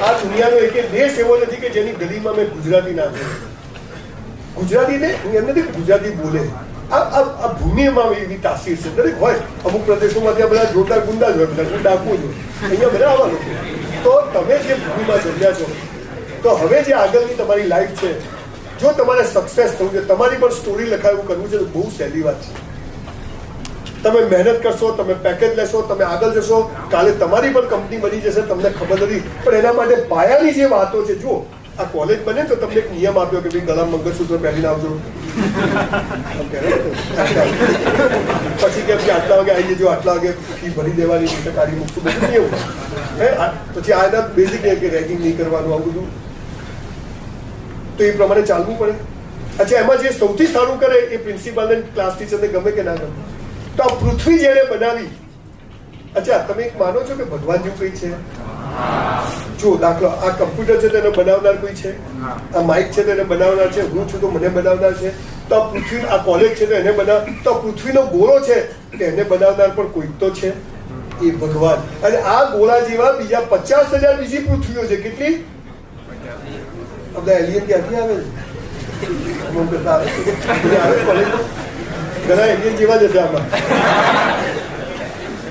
આ દુનિયાનો એક દેશ એવો નથી કે જેની ગલીમાં મેં ગુજરાતી ના બોલે. ગુજરાતી ને હું એમ નથી ગુજરાતી બોલે, આ ભૂમિમાં એવી તાસીર છે. દરેક હોય, અમુક પ્રદેશોમાં ત્યાં બધા જોરદાર ગુંડા જ હોય, બધા ડાકુ જ હોય, અહીંયા બધા આવા લોકો. તો તમે જે ભૂમિમાં જન્મ્યા છો, તો હવે જે આગળની તમારી લાઈફ છે, જો તમારે સક્સેસ થવું છે, તમારી પણ સ્ટોરી લખાવું કરવું છે, તો બહુ સહેલી વાત છે. તમે મહેનત કરશો, તમે પેકેજ લેશો, તમે આગળ જશો, કાલે તમારી પણ કંપની બની જશે, તમને ખબર નથી. પણ એના માટે પાયાની જે વાતો છે, જો આ કોલેજ બને તો તમને એક નિયમ આપ્યો કે ભાઈ ગળામાં મંગળસૂત્ર પહેરીને આવજો, પછી કેમ કે આટલા વાગે આવી જજો, આટલા વાગે ફી ભરી દેવાની, એટલે કાઢી મૂકશું, બધું નિયમ. પછી આના બેઝિક કે રેગિંગ નહીં કરવાનું, આવું બધું. તો એ પ્રમાણે ચાલવું પડે. અચ્છા, એમાં જે સૌથી સારું કરે એ પ્રિન્સિપાલને ક્લાસ ટીચરને ગમે કે ના ગમે. તો આ પૃથ્વી જેને બનાવી, અચ્છા તમે એક માનો છો કે ભગવાન જેવું કઈ છે? જો દાખલો આ કમ્પ્યુટર છે તેને બનાવનાર કોઈ છે? આ માઇક છે તેને બનાવનાર છે? હું છું તો મને બનાવનાર છે? તો આ પૃથ્વી, આ કોલેજ છે તો એને બનાવ, તો પૃથ્વીનો ગોળો છે કે એને બનાવનાર પણ કોઈક તો છે, એ ભગવાન. અને આ ગોળા જેવા બીજા 50,000 બીજી પૃથ્વીઓ છે. કેટલી? બધા એલિયન ક્યાંથી આવે છે? ઘણા એલિયન જેવા જ હશે આમાં.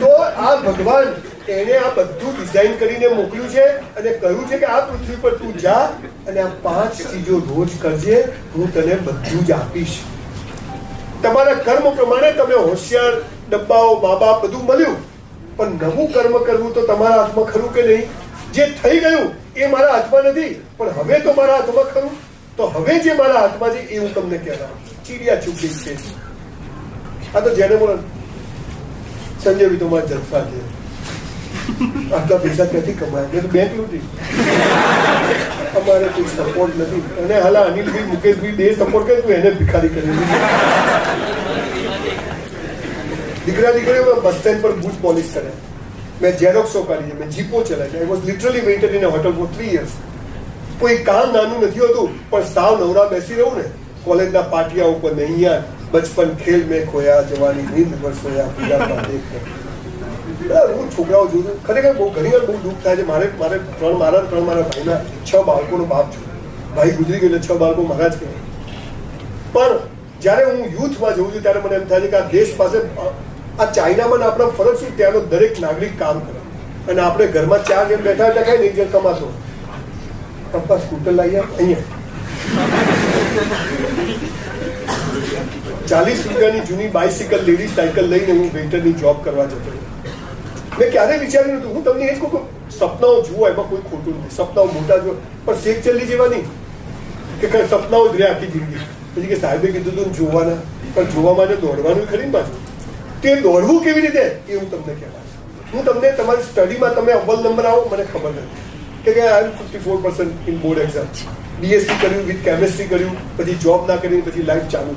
તો આ ભગવાન એને આ બધું ડિઝાઇન કરીને મોકલ્યું છે અને કહ્યું છે કે આ પૃથ્વી પર તું જા અને આ 5 ચીજો રોજ કરજે, હું તને બધું જ આપીશ. તમારા કર્મ પ્રમાણે તમે હોશિયાર, ડબ્બાઓ, મા બાપ બધું મળ્યું, પણ નવું કર્મ કરવું તો તમારા હાથમાં ખરું કે નહીં? જે થઈ ગયું એ મારા હાથમાં નથી, પણ હવે તો મારા હાથમાં ખરું. તો હવે જે મારા હાથમાં છે એ હું તમને કહેવા, ચીડિયા ચૂકી છે. આ તો જેને બોલો સંજય ભી તો મારા જલસા છે, આટલા પૈસા ક્યાંથી કમાય, મેં તો બેંક લૂંટી, અમારે કોઈ સપોર્ટ નથી. અને હાલ અનિલભાઈ, મુકેશભાઈ બે સપોર્ટ કરે, તું એને ભિખારી કરી. દીકરા દીકરીઓ બસ સ્ટેન્ડ પર બૂટ પોલિશ કરે, મેં ઝેરોક્સો કાઢી છે, મેં જીપો ચલાવી છે. I was literally waited in a hotel for 3 years. કોઈ કામ નાનું નથી હોતું, પણ સાવ નવરા બેસી રહું ને કોલેજના પાટિયા ઉપર ને અહીંયા બચપન ખેલ મેં ખોયા, જવાની નીંદ વરસોયા, હું છોકરાઓ જોઉં છું. ખરેખર બહુ ઘણી વાર બહુ દુઃખ થાય છે. મારા 3 ભાઈના 6 બાળકોનો બાપ છું. ભાઈ ગુજરી ગયો એટલે 6 બાળકો મારા જ કહેવાય. પણ જ્યારે હું યુથમાં જોઉં છું ત્યારે મને એમ થાય છે કે આ દેશ પાસે, આ ચાઇનામાં આપણા ફરક શું, ત્યાંનો દરેક નાગરિક કામ કરે અને આપણે ઘરમાં 4 જણ બેઠા એટલે કઈ નહીં, જણ કમાતો. પપ્પા સ્કૂટર લાવી અહીંયા 40 રૂપિયાની જૂની બાઇસિકલ, લેડીઝ સાયકલ લઈને હું વેઇટરની જોબ કરવા જતો. મેં ક્યારેય વિચાર્યું નતું. હું તમને એ જ કહું, સપનાઓ જુઓ, એમાં કોઈ ખોટું નથી. સપનાઓ મોટા જુઓ, પણ શેખ ચલ્લી જેવા નહીં કે સપનાઓ જ રહે આખી જિંદગી. પછી કે સાહેબે કીધું તું જોવાના, પણ જોવા માટે દોડવાનું ખરી પાછું. તે દોડવું કેવી રીતે એ હું તમને કહેવા. હું તમને તમારી સ્ટડીમાં તમે અવ્વલ નંબર આવો, મને ખબર નથી કે આઈ એમ 54% ઇન બોર્ડ એક્ઝામ. બીએસસી કર્યું, વિથ કેમેસ્ટ્રી કર્યું, પછી જોબ ના કરી, પછી લાઈફ ચાલુ.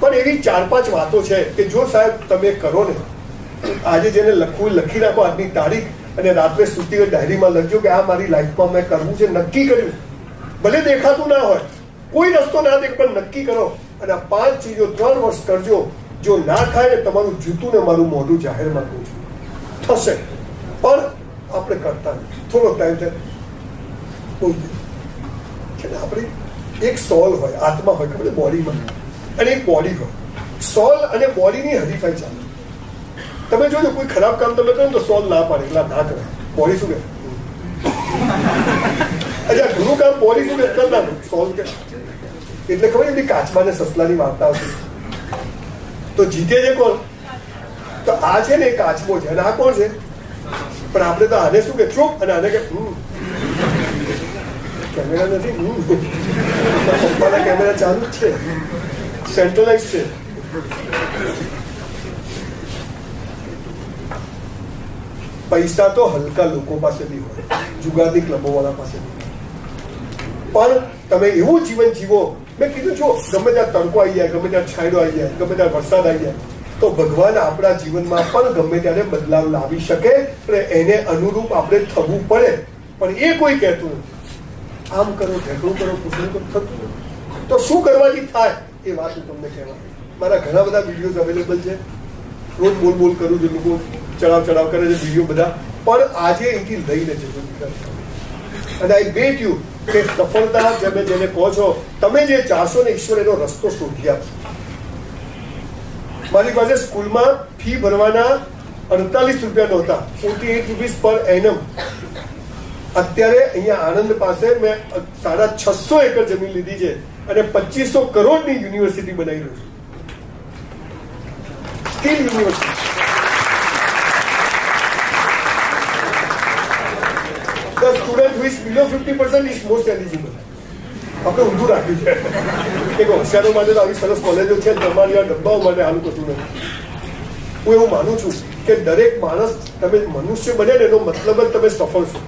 પણ એવી 4-5 વાતો છે કે જો સાહેબ તમે કરો ને, આજે જેને લખવું લખી રાખો આજની તારીખ, અને રાત્રે સુતી ડાયરીમાં લખજો કે આ મારી લાઈફમાં મેં કરવું છે, નક્કી કર્યું. ભલે દેખાતું ના હોય, કોઈ રસ્તો ના દેખ, પણ નક્કી કરો. અને આ 5 ચીજો 3 વર્ષ કરજો. જો ના થાય ને તમારું જૂતું ને મારું મોઢું જાહેરમાં કહું છું થશે, પણ આપણે કરતા નથી. થોડો ટાઈમ થાય આપણે એક સોલ હોય, આત્મા હોય, ખબર બોડીમાં, અને એક બોડી હોય. સોલ અને બોડીની હરીફાઈ ચાલે. તમે જોજો કોઈ ખરાબ કામ તમે કરો તો સોલ ના પાડે, એટલા ના કરે. બોડી શું કે અચ્છા ઘણું કામ બોડી શું કે કરતા સોલ કે, એટલે ખબર એમની કાચબા ને સસલાની વાર્તા હતી. તો જીતે છે કોણ? તો આ છે ને એ કાચબો છે અને આ કોણ છે? પણ આપણે તો આને શું કે ચૂપ, અને આને કે કેમેરા નથી, પપ્પાના કેમેરા ચાલુ જ છે, સેન્ટ્રલાઇઝ છે. પૈસા તો હલકા લોકો પાસે બી હોય, જુગારની ક્લબો વાળા પાસે બી. પણ તમે એવું જીવન જીવો. મેં કીધું જો ગમે ત્યાં તડકો આવી જાય, ગમે ત્યાં છાંયડો આવી જાય, ગમે ત્યાં વરસાદ આવી જાય, તો ભગવાન આપણા જીવનમાં પણ ગમે ત્યારે બદલાવ લાવી શકે અને એને અનુરૂપ આપણે થવું પડે. પણ એ કોઈ કહેતું આમ કરો, ઢેકડું કરો, પૂછડું કરો, થતું. તો શું કરવાથી થાય એ વાત હું તમને કહેવા. મારા ઘણા બધા વિડીયોઝ અવેલેબલ છે, રોજ બોલ કરું છું, લોકો ચડાવ કરે છે વિડીયો બધા. પણ આજે અહીંથી લઈને જજો, અને આઈ બેટ યુ કે સફળતા તમે જેને કહો છો, તમે જે ચાહશો ને ઈશ્વર એનો રસ્તો શોધી આપશે. મારી પાસે સ્કૂલમાં ફી ભરવાના 48 રૂપિયા નહોતા, 48 રૂપીસ પર એનમ. અત્યારે અહીંયા આણંદ પાસે મેં 650 એકર જમીન લીધી છે અને 2500 કરોડની યુનિવર્સિટી બનાવી રહ્યું છું. Skill university. The student who is below 50% is most eligible. આપણે ઊંધું રાખ્યું છે કે હોશિયારો માટે તો આવી સરસ કોલેજો છે, તમારી આ ડબ્બાઓ માટે આનું કશું નથી. હું એવું માનું છું કે દરેક માણસ, તમે મનુષ્ય બને ને એનો મતલબ જ તમે સફળ છો.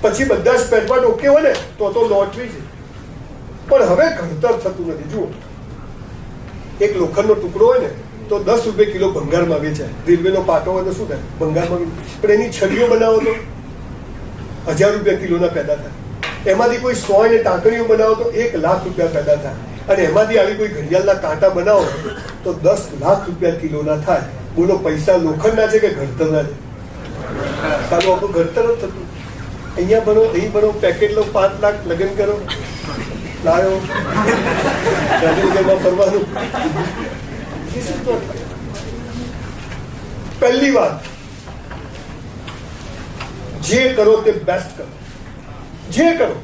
પછી બધા સ્પેરપાર્ટ ઓકે હોય ને તો લોટરી છે. પણ હવે ઘડતર થતું નથી. જુઓ, એક લોખંડનો ટુકડો હોય ને તો 10 રૂપિયા કિલો ભંગારમાં વેચાય. રેલવેનો પાટો હોય તો શું થાય? ભંગારમાં. પણ એની છડીઓ બનાવો તો 1000 રૂપિયા કિલોના પેદા થાય. એમાંથી કોઈ 100 ને ટાંકણીઓ બનાવો તો 1 લાખ રૂપિયા પેદા થાય. અને એમાંથી આવી કોઈ ઘડિયાળના કાંટા બનાવો તો 10 લાખ રૂપિયા કિલોના થાય. બોલો, પૈસા લોખંડના છે કે ઘડતરના છે? સારું, આપણું ઘડતર જ થતું. અહીંયા ભરો, અહીં ભરો, પેકેટ લો, 5 લાખ, લગ્ન કરો, લાવ્યો ફરવાનું. પહેલી વાત, જે કરો તે બેસ્ટ કરો. જે કરો,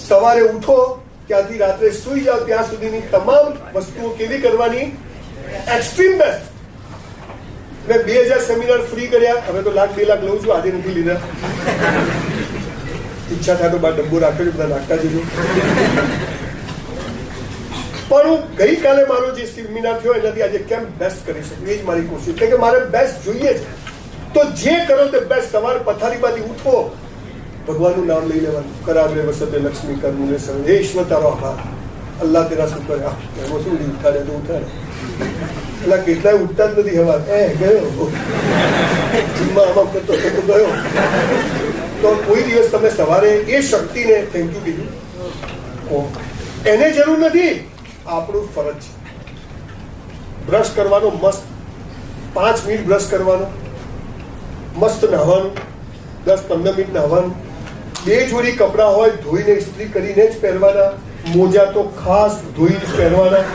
સવારે ઉઠો ત્યાંથી રાત્રે સુઈ જાઓ ત્યાં સુધીની તમામ વસ્તુઓ કેવી કરવાની? Extreme best. મેં 2000 સેમિનાર ફ્રી કર્યા. હવે તો 1 લાખ 2 લાખ લઉં છું. આજે નથી લીધા. ઈચ્છા થાય તો બાર ડબ્બો રાખ્યો છે, બધા નાખતા જજો. પણ હું ગઈકાલે મારો જે સેમિનાર થયો એનાથી આજે કેમ બેસ્ટ કરી શકું એ જ મારી કોશિશ છે કે મારે બેસ્ટ જોઈએ છે. તો જે કરો તે બેસ્ટ. સવારે પથારીમાંથી ઉઠો, ભગવાનનું નામ લઈ લેવાનું. કરાવે વસતે લક્ષ્મી કરવું ને સર. હે ઈશ્વર તારો આભાર, અલ્લાહ તેરા શુકર. એમાં શું ઉઠાડે તો ઉઠાડે. એટલે કેટલાય ઉઠતા જ નથી. હવા ગયો જીમમાં આમાં કરતો તો ગયો. તો કોઈ દિવસ તમે સવારે એ શક્તિને થેન્ક યુ કીધું, એને જરૂર નથી. આપણું ફરજ છે બ્રશ કરવાનો, મસ્ત 5 મિનિટ બ્રશ કરવાનો, મસ્ત નહાવાનું, 10-15 મિનિટ નહાવાનું. 2 જોડી કપડાં હોય ધોઈને ઇસ્ત્રી કરીને જ પહેરવાના. મોજા તો ખાસ ધોઈને જ પહેરવાના.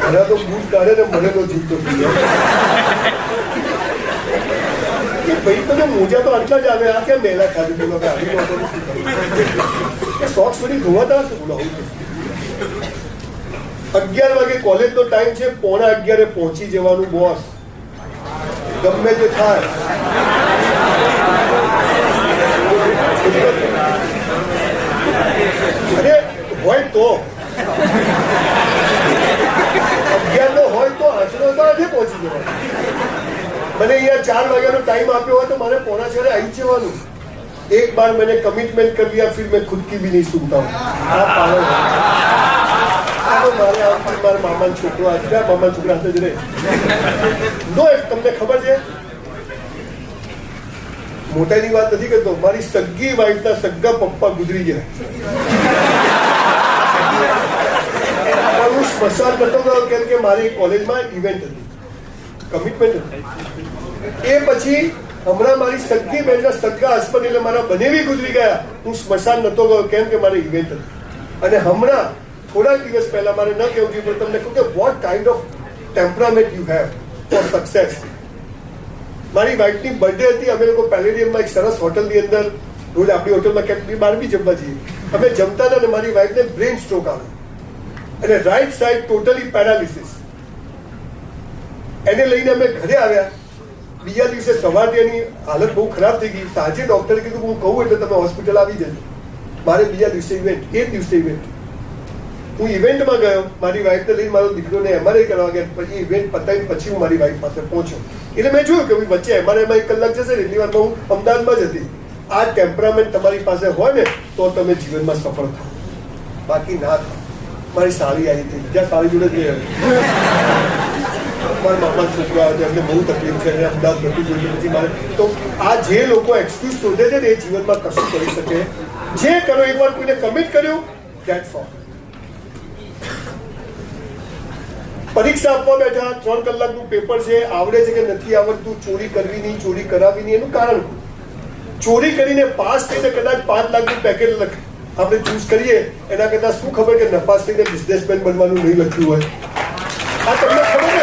મને તો બૂટ કાઢે ને મને તો જીવતો થઈ જાય કે ભાઈ તમે મોજા તો આટલા જ આવે, આ કેમ મેલા ખાધું? બોલો કે આવી નહોતો સોક્સ બધી ધોવાતા હશે. બોલો 11 વાગે કોલેજનો ટાઈમ છે, 11:15 પહોંચી જવાનું. બોસ ગમે તે થાય, અરે હોય તો 11 હોય તો 8:00 પહોંચી જવાનું. મને અહીંયા 4 વાગ્યાનો ટાઈમ આપ્યો હોય તો મારે 5:45 આવી જવાનું. एक बार मैंने कमिटमेंट कर लिया, फिर मैं खुद की भी नहीं सुनता हूँ. મારા મામા છોકરો મામા છોકરા હાથે જ રહે. તમને ખબર છે, મોટાની વાત નથી કરતો, મારી સગી વાઈફના સગા પપ્પા ગુજરી ગયા. હું સ્મશાન કરતો હતો કેમ કે મારી કોલેજમાં ઇવેન્ટ હતી, કમિટમેન્ટ હતી. એ પછી હમણાં મારી સગી બહેનના સગા હસબન્ડ એટલે મારા બનેવી ગુજરી ગયા. હું સ્મશાન નતો ગયો કેમ કે મારી ઇવેન્ટ હતી. અને હમણાં થોડા દિવસ પહેલા મારે ન કહેવું જોઈએ પણ તમને કહું કે what kind of temperament you have four success. મારી વાઇફની બર્થડે હતી. અમે લોકો પેલેડિયમમાં એક સરસ હોટલની અંદર, રોજ આપણી હોટલમાં ક્યાંક બહાર બી જમવા જઈએ. અમે જમતા હતા અને મારી વાઇફને બ્રેન સ્ટ્રોક આવ્યો અને રાઈટ સાઈડ ટોટલી પેરાલિસિસ. એને લઈને અમે ઘરે આવ્યા. બીજા દિવસે સવારે એની હાલત બહુ ખરાબ થઈ ગઈ. સાંજે ડોક્ટરે કીધું હું કહું એટલે તમે હોસ્પિટલ આવી જજો. મારે બીજા દિવસે ઇવેન્ટ, એ જ દિવસે ઇવેન્ટ. હું ઇવેન્ટમાં ગયો, મારી વાઈફને લઈને મારો દીકરોને એમઆરઆઈ કરવા ગયા. પછી ઇવેન્ટ પતાવીને પછી હું મારી વાઈફ પાસે પહોંચ્યો. એટલે મેં જોયું કે વચ્ચે એમઆરઆઈમાં 1 કલાક જશે ને એટલી વારમાં હું અમદાવાદમાં જ હતી. આ ટેમ્પરામેન્ટ તમારી પાસે હોય ને તો તમે જીવનમાં સફળ થાવ, બાકી ના થાવ. મારી સાળી આવી હતી, જ્યાં સાળી જોડે જ નહીં. મારા મામા છોકરો આવે એમને બહુ તકલીફ છે, અમદાવાદ બધું જોયું. પછી મારે તો આ જે લોકો એક્સક્યુઝ શોધે છે ને એ જીવનમાં કશું કરી શકે. જે કરો, એકવાર કોઈને કમિટ કર્યું, ધેટ્સ ઓલ. પરીક્ષા આપવા બેઠા, 3 કલાકનું પેપર છે, આવડે છે કે નથી આવડતું, ચોરી કરવી નહીં, ચોરી કરાવી નહીં, એનું કારણ ચોરી કરીને પાસ થઈને કદાચ 5 લાખનું પેકેજ આપણે ચૂઝ કરીએ એના કરતાં શું ખબર કે નપાસ થઈને બિઝનેસમેન બનવાનું નહીં લખ્યું હોય. આ તમને ખબર